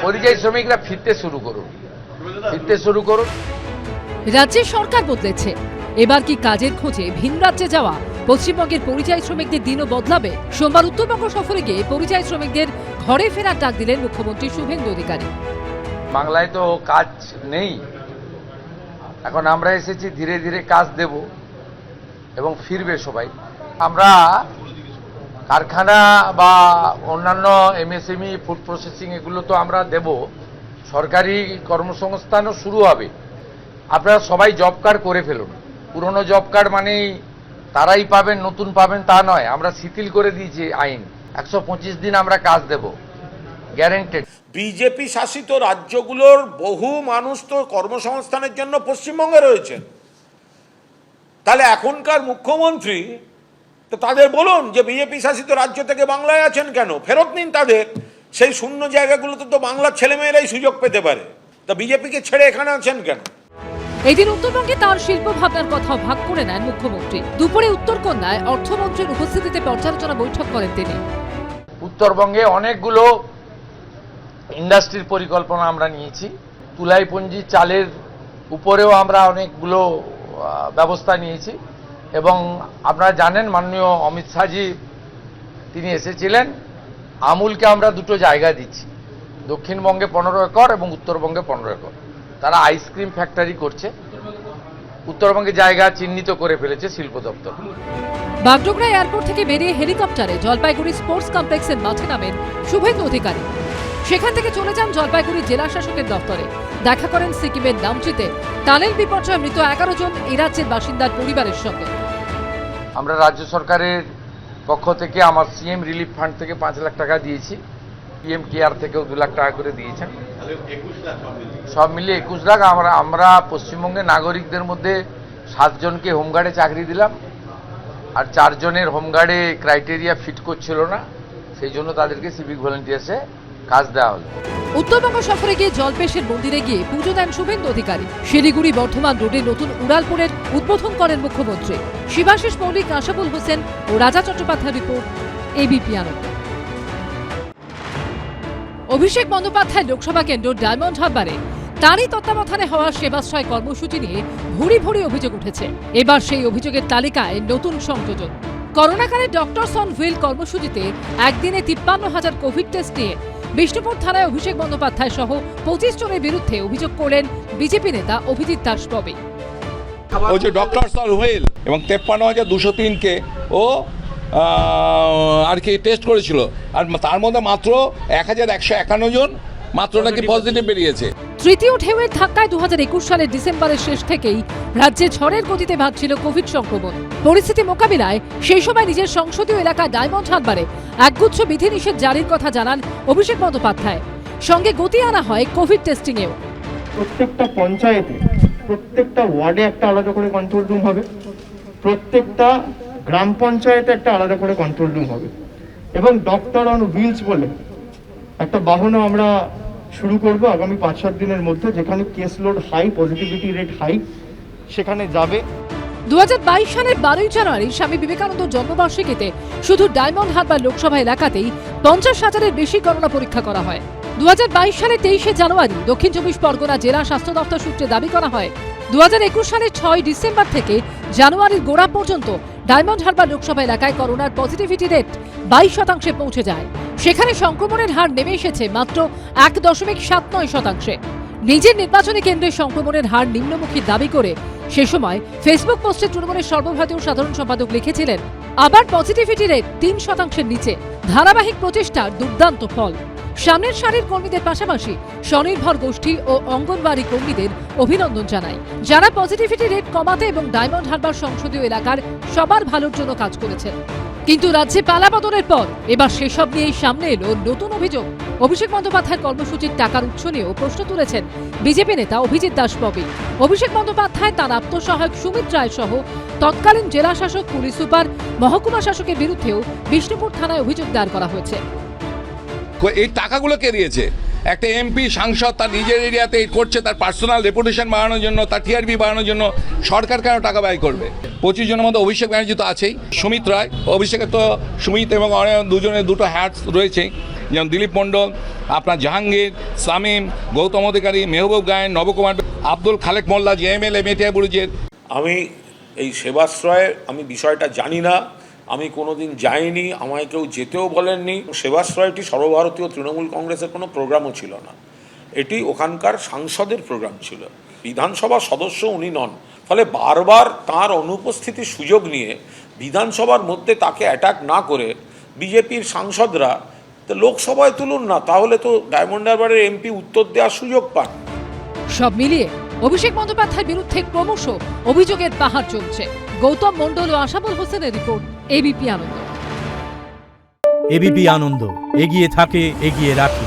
পরিযায়ী শ্রমিকরা ফিরতে শুরু করুন। রাজ্যের সরকার বদলেছে, এবার কি কাজের খোঁজে ভিন রাজ্যে যাওয়া পশ্চিমবঙ্গের পরিযায়ী শ্রমিকদের দিনও বদলাবে? সোমবার উত্তরবঙ্গ সফরে গিয়ে পরিযায়ী শ্রমিকদের ঘরে ফেরার ডাক দিলেন মুখ্যমন্ত্রী শুভেন্দু অধিকারী। বাংলায় তো কাজ নেই, এখন আমরা এসেছি, ধীরে ধীরে কাজ দেব এবং ফিরবে সবাই। আমরা কারখানা বা অন্যান্য এমএসএমই, ফুড প্রসেসিং, এগুলো তো আমরা দেব, সরকারি কর্মসংস্থানও শুরু হবে। আপনারা সবাই জব কার্ড করে ফেলুন। পুরনো জব কার্ড মানেই তারাই পাবেন, নতুন পাবেন তা নয়। আমরা শিথিল করে দিয়েছি আইন, 125 দিন আমরা কাজ দেব, গ্যারেন্টেড। বিজেপি শাসিত রাজ্যগুলোর বহু মানুষ তো কর্মসংস্থানের জন্য পশ্চিমবঙ্গে রয়েছেন। তাহলে এখনকার মুখ্যমন্ত্রী তো তাদের বলুন যে বিজেপি শাসিত রাজ্য থেকে বাংলায় আছেন কেন, ফেরত নিন তাদের। সেই শূন্য জায়গাগুলোতে তো বাংলার ছেলেমেয়েরাই সুযোগ পেতে পারে, তা বিজেপিকে ছেড়ে এখানে আছেন কেন? এদিন উত্তরবঙ্গে তার শিল্প ভাবনার কথাও ভাগ করে নেন মুখ্যমন্ত্রী। দুপুরে উত্তরকন্যায় অর্থমন্ত্রীর উপস্থিতিতে পর্যালোচনা বৈঠক করেন তিনি। উত্তরবঙ্গে অনেকগুলো ইন্ডাস্ট্রির পরিকল্পনা আমরা নিয়েছি। তুলাইপঞ্জি চালের উপরেও আমরা অনেকগুলো ব্যবস্থা নিয়েছি এবং আপনারা জানেন মাননীয় অমিত শাহজি তিনি এসেছিলেন। আমুলকে আমরা দুটো জায়গা দিচ্ছি, দক্ষিণবঙ্গে 15 একর এবং উত্তরবঙ্গে 15 একর। তারা আইসক্রিম ফ্যাক্টরি করছে, উত্তরবঙ্গে জায়গা চিহ্নিত করে ফেলেছে শিল্প দপ্তর। বাগডোগরা এয়ারপোর্ট থেকে বেরিয়ে হেলিকপ্টারে জলপাইগুড়ি স্পোর্টস কমপ্লেক্সের মাঠে নামেন শুভেন্দু অধিকারী। সেখান থেকে চলে যান জলপাইগুড়ি জেলা শাসকের দপ্তরে। দেখা করেন সিকিমের নামচিতে টানেল বিপর্যয়ে মৃত 11 জন এই রাজ্যের বাসিন্দার পরিবারের সঙ্গে। আমরা রাজ্য সরকারের পক্ষ থেকে আমার সিএম রিলিফ ফান্ড থেকে 5 লাখ টাকা দিয়েছি, পিএম কেয়ার থেকেও 2 লাখ টাকা করে দিয়েছেন, সব মিলিয়ে 21 লাখ। আমরা পশ্চিমবঙ্গের নাগরিকদের মধ্যে 7 জনকে হোমগার্ডে চাকরি দিলাম, আর 4 জনের হোমগার্ডে ক্রাইটেরিয়া ফিট করছিল না, সেই জন্য তাদেরকে সিভিক ভলেন্টিয়ার্সে কাজ দেওয়া হলো। উত্তরবঙ্গ সফরে গিয়ে জলপেশের মন্দিরে গিয়ে পুজো দেন শুভেন্দু অধিকারী। শিলিগুড়ি বর্ধমান রোডে নতুন উড়ালপুরের উদ্বোধন করেন মুখ্যমন্ত্রী। শিবাশিস মৌলিক, আশাবুল হোসেন ও রাজা চট্টোপাধ্যায় রিপোর্ট, এবিপি আনন্দ। অভিষেক বন্দ্যোপাধ্যায় লোকসভা কেন্দ্র ডায়মন্ড হারবারে তারই তত্ত্বাবধানে হওয়া সেবাশ্রয় কর্মসূচি নিয়ে ভুরি ভুরি অভিযোগ উঠেছে। এবার সেই অভিযোগের তালিকায় নতুন সংযোজন। করোনাকালে ডক্টরস অন হুইল কর্মসূচিতে একদিনে 53,000 কোভিড টেস্ট নিয়ে বিষ্ণুপুর থানায় অভিষেক বন্দ্যোপাধ্যায় সহ 25 জনের বিরুদ্ধে অভিযোগ করলেন বিজেপি নেতা অভিজিৎ দাস ববি। ওই যে ডক্টরস অন হুইল এবং 53,203কে ও আর কি টেস্ট করেছিল, আর তার মধ্যে মাত্র 1,151 জন মাত্র নাকি পজিটিভ বেরিয়েছে। তৃতীয় ঢেউয়ের ধাক্কায় 2021 সালের ডিসেম্বরের শেষ থেকেই রাজ্যে ঝড়ের গতিতে ভাগছিল কোভিড সংক্রমণ। পরিস্থিতি মোকাবিলায় সেই সময় নিজের সংসদীয় এলাকা ডায়মন্ড হারবারে একগুচ্ছ বিধিনিষেধ জারির কথা জানান অভিষেক বন্দ্যোপাধ্যায়। সঙ্গে গতি আনা হয় কোভিড টেস্টিংয়েও। প্রত্যেকটা পঞ্চায়েতে, প্রত্যেকটা ওয়ার্ডে একটা আলাদা করে কন্ট্রোল রুম হবে, প্রত্যেকটা গ্রাম পঞ্চায়েতে একটা আলাদা করে কন্ট্রোল রুম হবে এবং ডক্টর অন হুইলস বলে একটা বাহনও আমরা শুরু করব আগামী 5-7 দিনের মধ্যে, যেখানে case load high, positivity rate high, সেখানে যাবে। 2022 সালের 12ই জানুয়ারি স্বামী বিবেকানন্দ জন্মবার্ষিকীতে শুধু ডায়মন্ড হারবার লোকসভা এলাকাতেই 50,000-এর বেশি করোনা পরীক্ষা করা হয়। 2022 সালের 23শে জানুয়ারি দক্ষিণ 24 পরগনা জেলা স্বাস্থ্য দপ্তর সূত্রে দাবি করা হয় 2021 সালের 6 ডিসেম্বর থেকে জানুয়ারির গোড়া পর্যন্ত ডায়মন্ড হারবার লোকসভা এলাকায় করোনার পজিটিভিটি রেট 22% পৌঁছে যায়। সেখানে সংক্রমণের হার নেমে এসেছে মাত্র 1.79%। নিজের নির্বাচনী কেন্দ্রে সংক্রমণের হার নিম্নমুখী দাবি করে সে সময় ফেসবুক পোস্টে তৃণমূলের সর্বভারতীয় সাধারণ সম্পাদক লিখেছিলেন, আবার পজিটিভিটি রেট 3%-এর নিচে, ধারাবাহিক প্রচেষ্টার দুর্দান্ত ফল। সামনের সারির কর্মীদের পাশাপাশি স্বনির্ভর গোষ্ঠী ও অঙ্গনওয়াড়ি কর্মীদের অভিনন্দন জানাই, যারা পজিটিভিটি রেট কমাতে এবং ডায়মন্ড হারবার সংসদীয় এলাকার সবার ভালোর জন্য কাজ করেছেন। কিন্তু রাজ্যে পালাবদলের পর এবার সেসব নিয়েই সামনে এলো নতুন অভিযোগ। অভিষেক বন্দ্যোপাধ্যায়ের কর্মসূচির টাকার উৎস নিয়েও প্রশ্ন তুলেছেন বিজেপি নেতা অভিজিৎ দাস ববি। অভিষেক বন্দ্যোপাধ্যায় তার আত্মসহায়ক সুমিত রায় সহ তৎকালীন জেলা শাসক, পুলিশ সুপার, মহকুমা শাসকের বিরুদ্ধেও বিষ্ণুপুর থানায় অভিযোগ দায়ের করা হয়েছে। এই টাকাগুলো কে দিয়েছে? একটা এমপি সাংসদ তার নিজের এরিয়াতে করছে, তার পার্সোনাল রেপুটেশন বাড়ানোর জন্য, তার টিআরপি বাড়ানোর জন্য। সরকার কেন টাকা ব্যয় করবে? 25 জনের মধ্যে অভিষেক ব্যানার্জি তো আছেই, সুমিত রায়, অভিষেকের তো সুমিত এবং দুজনের দুটো হ্যাটস রয়েছে, যেমন দিলীপ মণ্ডল, আপনার জাহাঙ্গীর, শামীম, গৌতম অধিকারী, মেহবুব গায়েন, নবকুমার, আব্দুল খালেক মোল্লা, জেএমএলএ মেটিয়াবুরুজের। আমি এই সেবাশ্রয়ে আমি বিষয়টা জানি না, আমি কোনোদিন যাইনি, আমায় কেউ যেতেও বলেননি। সেবাশ্রয়টি সর্বভারতীয় তৃণমূল কংগ্রেসের কোনো প্রোগ্রামও ছিল না, এটি ওখানকার সাংসদের প্রোগ্রাম ছিল, বিধানসভার সদস্য উনি নন। ফলে বারবার তার অনুপস্থিতির সুযোগ নিয়ে বিধানসভার মধ্যে তাকে অ্যাটাক না করে বিজেপির সাংসদরা তো লোকসভায় তুলুন না, তাহলে তো ডায়মন্ড হারবারের এমপি উত্তর দেওয়ার সুযোগ পান। সব মিলিয়ে অভিষেক বন্দ্যোপাধ্যায়ের বিরুদ্ধে ক্রমশ অভিযোগের পাহাড় চলছে। গৌতম মণ্ডল ও আশাবুল হোসেনের রিপোর্ট, এবিপি আনন্দ। এবিপি আনন্দ, এগিয়ে থাকে, এগিয়ে রাখে।